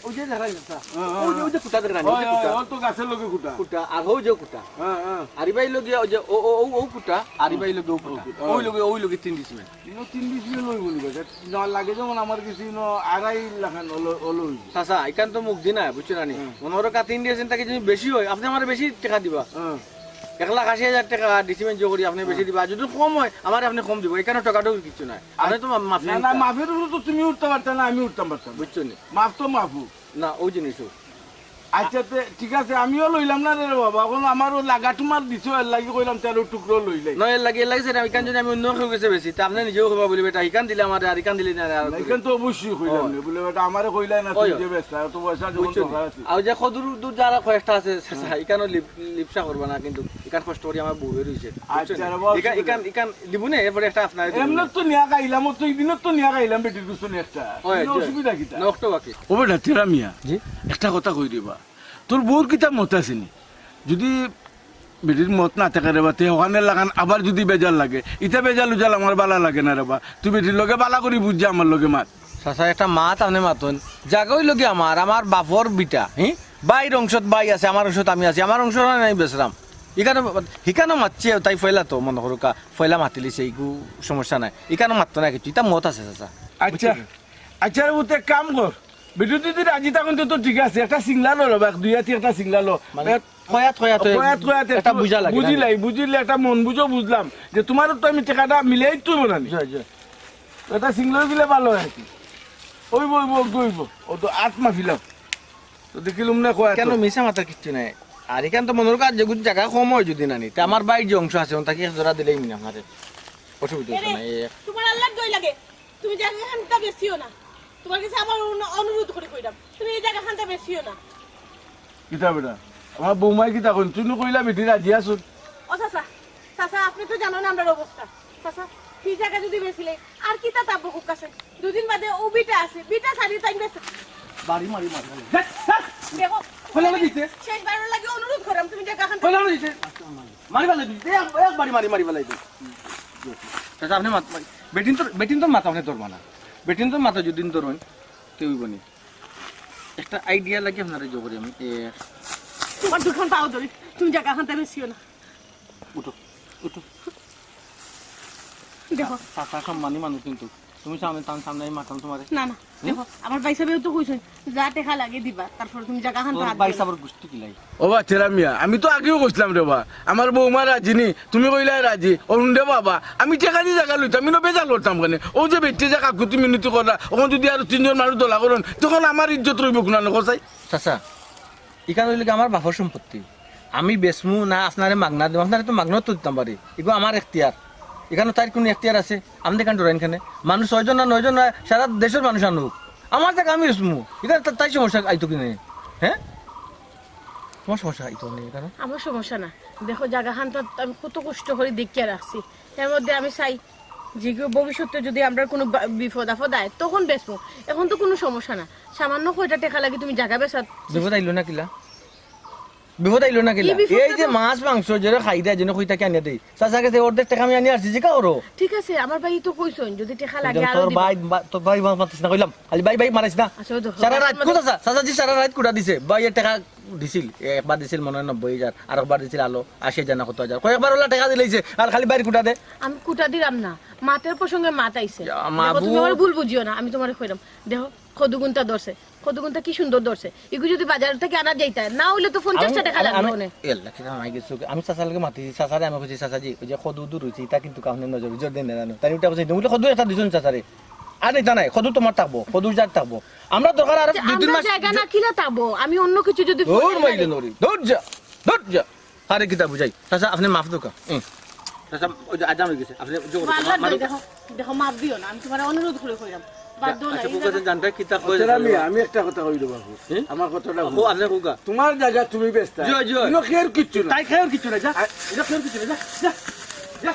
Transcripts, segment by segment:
ওই যে জায়গা না ওই যে কুটা দেখা না ও তো গাছের লগে কুটা কুটা আর হও যে কুটা আরিবাই লগে ওই যে ও কুটা আরিবাই লগে ও কুটা ওই লগে 3 ডিসিমেল ইনো 3 ডিসিমেল লই বলি বেটা না লাগে যেমন আমার কিছু ইনো 2.5 লাখ হলো চাচা এখান তো মুখ দি না বুঝছো না নি মনোর কা 3 দিয়েছেন তাকে যদি বেশি হয় আপনি আমার বেশি টাকা দিবা 1,80,000 টাকা ডিসিমেন্ট যোগ করি আপনি বেশি দিবা যদি কম হয় আমার আপনি কম দিব এখানে টাকাটাও কিছু নাই আপনি তো মাফ না মাফের তো তুমি উঠতে পারতা না আমি উঠতাম পারতাম বুঝছো নি মাফ তো মাফু না ওই জিনিসও আচ্ছা ঠিক আছে আমিও লইলাম না রে বাবা এখন আমারও লাগা তোমার দিছো এর লাগি কইলাম 13 টুকরো লইলাই নয় লাগে সেটা এখান যদি আমি অন্য কেউ গেছে বেশি তা আপনি নিজেও কইবা বলি বেটা এখান দিলে আমার আর এখান দিলে না এখান তো অবশ্যই কইলাম না বলে বেটা আমারে কইলাই না তুই যে বেস্ট তো পয়সা যখন দরকার আছে আর যে কদুর দুধ যারা কয়েকটা আছে এখানে লিপসা করবা না কিন্তু এখান কষ্ট করি আমার বউ রইছে আচ্ছা রে বাবা এখান দিব না এরপরে একটা আপনার এমন তো নিয়া গাইলাম তো একদিন তো নিয়া গাইলাম বেটির গুছন একটা অসুবিধা কিটা নষ্ট বাকি ও বেটা তেরা মিয়া জি একটা কথা কই দিবা তোর বউর কিতা মত আসেনি যদি বেটির মত না থাকে রে বা তে ওখানে লাগান আবার যদি বেজাল লাগে ইটা বেজাল উজাল আমার বালা লাগে না রে বা তুই বেটির লগে বালা করি বুঝছে আমার লগে মাত চাচা একটা মাত আপনি মাতুন জাগই লগে আমার বাপর বিটা বাইর অংশত বাই আছে আমার অংশত আমি আছি আমার অংশ নাই বেসরাম এখানে মাতছে তাই ফয়লা তো মনে করো ফয়লা মাতিলিছে এইগু সমস্যা নাই এখানে মাততো না কিছু এটা মত আছে চাচা আচ্ছা আচ্ছা রে বুতে কাম কর বেটু দিদি রাজি তখন তো ঠিক আছে একটা সিংলা লো বাক দুই হাতি একটা সিংলা লো একটা বুঝা লাগে বুঝিলে একটা মন বুঝো বুঝলাম যে তোমারও তো আমি টাকাটা মিলাই তুই বানানি এটা সিংলা দিলে ভালো হয় কি ওইব গইব ও তো আত্মা ফিলাম তো দেখিলুম না কয় কেন মিশা মাথার কিচ্ছু নাই আর এখান তো মনের কাজ যেগুলো জায়গা কম হয় যদি না নিতে আমার বাইর যে অংশ আছে তাকে জোড়া দিলেই মিনা আমাদের অসুবিধা হচ্ছে না তোমার আল্লাহ দই লাগে তুমি জায়গা খানটা বেশিও না তোমার কাছে আমার অনুরোধ করে কইলাম তুমি এই জায়গা খানটা বেশিও না কিতা বেটা আমার বৌমাই কিতা কইন তুই কইলা বেটি রাজি আছো ও চাচা চাচা আপনি তো জানেন আমার অবস্থা চাচা এই জায়গা যদি বেশিলে আর কিতা তাবো খুব কাছে দুদিন বাদে ও বিটা আছে বিটা সারি তাই বেশ বাড়ি মারি দেখো ফলে দিতে শেষ বারের লাগে অনুরোধ করাম তুমি জায়গা খানটা ফলে দিতে মারি ফেলে দিতে এক বাড়ি মারি ফেলে দিতে চাচা আপনি বেটিন তো মাথা আপনি ধরবা না বেটিন তো মাথা যদি ধরুন কেউ বনি একটা আইডিয়া লাগে আপনার জগরে আমি তোমার দুখান পাও ধরি তুমি জায়গা খানটা বেশিও না উঠো দেখো চাচা সম্মানী মানুষ কিন্তু তুমি সামনে সামনে মাতাম তোমার না দেখো আমার ভাই সাহেব তো কইছেন যা টাকা লাগে দিবা তারপর তুমি জায়গা খানটা ভাই সাহেবের গুষ্টি কিলাই ও বা তেরা মিয়া আমি তো আগেও কইছিলাম রে বা আমার বৌমা রাজি নি তুমি কইলাই রাজি অরুণ দে বাবা আমি টাকা দিয়ে জায়গা লইতাম আমি বেজাল করতাম কেন ও যে বেটে জায়গা কুতি মিনতি করা ওখান যদি আর 3 জন মানুষ দলা করেন তখন আমার ইজ্জত রইব কোনা নকসাই চাচা এখানে হইলে আমার বাপর সম্পত্তি আমি বেসমু না আপনারে মাগনা দেব আপনারে তো মাগনা তো দিতাম পারি এগুলো আমার এখতিয়ার এখানে তার কোনো এখতিয়ার আছে আমি দেখান ধরেন এখানে মানুষ 6 জন না 9 জন সারা দেশের মানুষ আনুক আমার জায়গা আমি বেসমু এখানে তাই সমস্যা আইতো কিনে হ্যাঁ তোমার সমস্যা আইতো নেই এখানে আমার সমস্যা না দেখো জায়গা খানটা আমি কত কষ্ট করে দেখিয়ে রাখছি এর মধ্যে আমি চাই যে ভবিষ্যতে যদি আমরা কোনো বিপদ আপদ আয় তখন বেচবো এখন তো কোনো সমস্যা না সামান্য কয়টা টাকা লাগে তুমি জায়গা বেচা বিপদ আইলো না কিলা এই যে মাছ মাংস যেন খাই দেয় যেন কইতা কে আনিয়া দেই চাচা কাছে অর্ধেক টাকা আমি আনি আসছি যে কারো ঠিক আছে আমার ভাই তো কইছন যদি টাকা লাগে আর তোর ভাই মাতিস না কইলাম খালি ভাই মারিস না সারা রাত কোথা চাচা জি সারা রাত কুড়া দিছে ভাইয়ের টাকা দিছিল একবার দিছিল মনে হয় 90,000 আর একবার দিছিল আলো 80,000 না কত হাজার কয়েকবার ওলা টাকা দিলেইছে আর খালি বাইরে কুটা দে আমি কুটা দিলাম না মাতের প্রসঙ্গে মাত আইছে তুমি আমার ভুল বুঝিও না আমি তোমারে কইলাম দেখো খদুগুনটা ধরছে খদুগুনটা কি সুন্দর ধরছে এগু যদি বাজার থেকে আনা যাইতা না হইলে তো 50 টাকা লাগবে না এল্লা কি আমি কিছু আমি চাচালকে মাতি চাচারে আমি কইছি চাচাজি ওই যে খদু দূর হইছে এটা কিন্তু কাউনে নজর জোর দেন না তাই ওটা কইছি তুমি খদু একটা দিছুন চাচারে আর এটা নাই খদু তোমার থাকবো খদুর জাত থাকবো আমরা দরকার আর 2-3 মাস জায়গা না কিলা থাকবো আমি অন্য কিছু যদি দূর মাইলে নরি দূর যা আরে কিতা বুঝাই চাচা আপনি মাফ দোকা চাচা ওই যে আজাম হয়ে গেছে আপনি জোর দেখো মাফ দিও না আমি তোমার অনুরোধ করে কইলাম আমি একটা কথা কই দেব আমার কথাটা আপনি কোকা তোমার জায়গা তুমি বেচতা কোনো খেয়ার কিচ্ছু না তাই খেয়ার কিচ্ছু না যা এটা খেয়ার কিচ্ছু না যা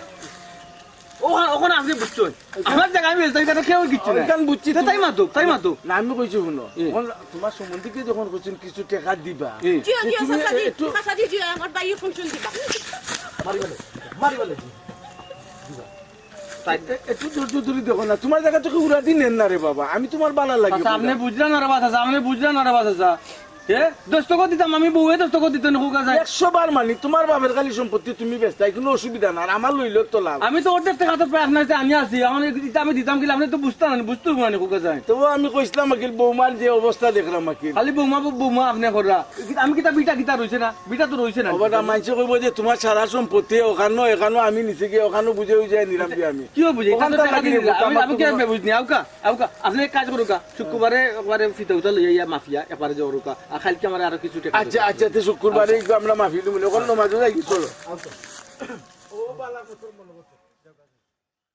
ওখানে আপনি বুঝছেন আমার জায়গা আমি বেচতা এটা খেয়ার কিচ্ছু না আমি বুঝছি তাই মাতো না আমি কইছি শুনো তোমার সম্বন্ধীকে যখন কইছেন কিছু টাকা দিবা জি আমার ভাই ফুনশন দিবা মারি বলে একটু ধৈর্য ধরে দেখো না, তোমার জায়গা থেকে উড়া দিন নেন না রে বাবা, আমি তোমার বালা লাগে। আচ্ছা আপনি বুঝলেন না রে বাস আছে, আপনি বুঝলেন না রে বাস আছে। দস্তখত দিতাম আমি, বউয়ে দস্তখত দিতে নুকা যায়। 100 বার মানি তোমার বাপের খালি সম্পত্তি তুমি বেচতাই, কোনো অসুবিধা না, আর আমার লইলেও তো লাভ। আমি তো অর্ধেক টাকা তো প্রায় আপনার কাছে আনি আছি, আমি দিতাম কি আপনি তো বুঝতেন না, বুঝতে মানে হুকা যায়। তবু আমি কইছিলাম আকিল বৌমার যে অবস্থা দেখলাম আকিল, খালি বৌমা বৌমা আপনি করা, আমি কিতা বিটা রয়েছে না, বিটা তো রয়েছে না। ওটা মানুষে কইব যে তোমার সারা সম্পত্তি ওখানো এখানো আমি নিচে গিয়ে ওখানো বুঝে যায় নিলাম কি আমি কি বুঝি আমি কি বুঝনি। আউকা আপনি এক কাজ করুকা, শুক্রবারে একবারে ফিতে উঠা লইয়া মাফিয়া একবারে যাওয়া আর খালকে আমার আরো কিছু টাকা। আচ্ছা আচ্ছা, শুক্রবারে আমরা মাফি দিব, ওখানে নমাজ যাই চলো। ও বালা কথা মনে করতে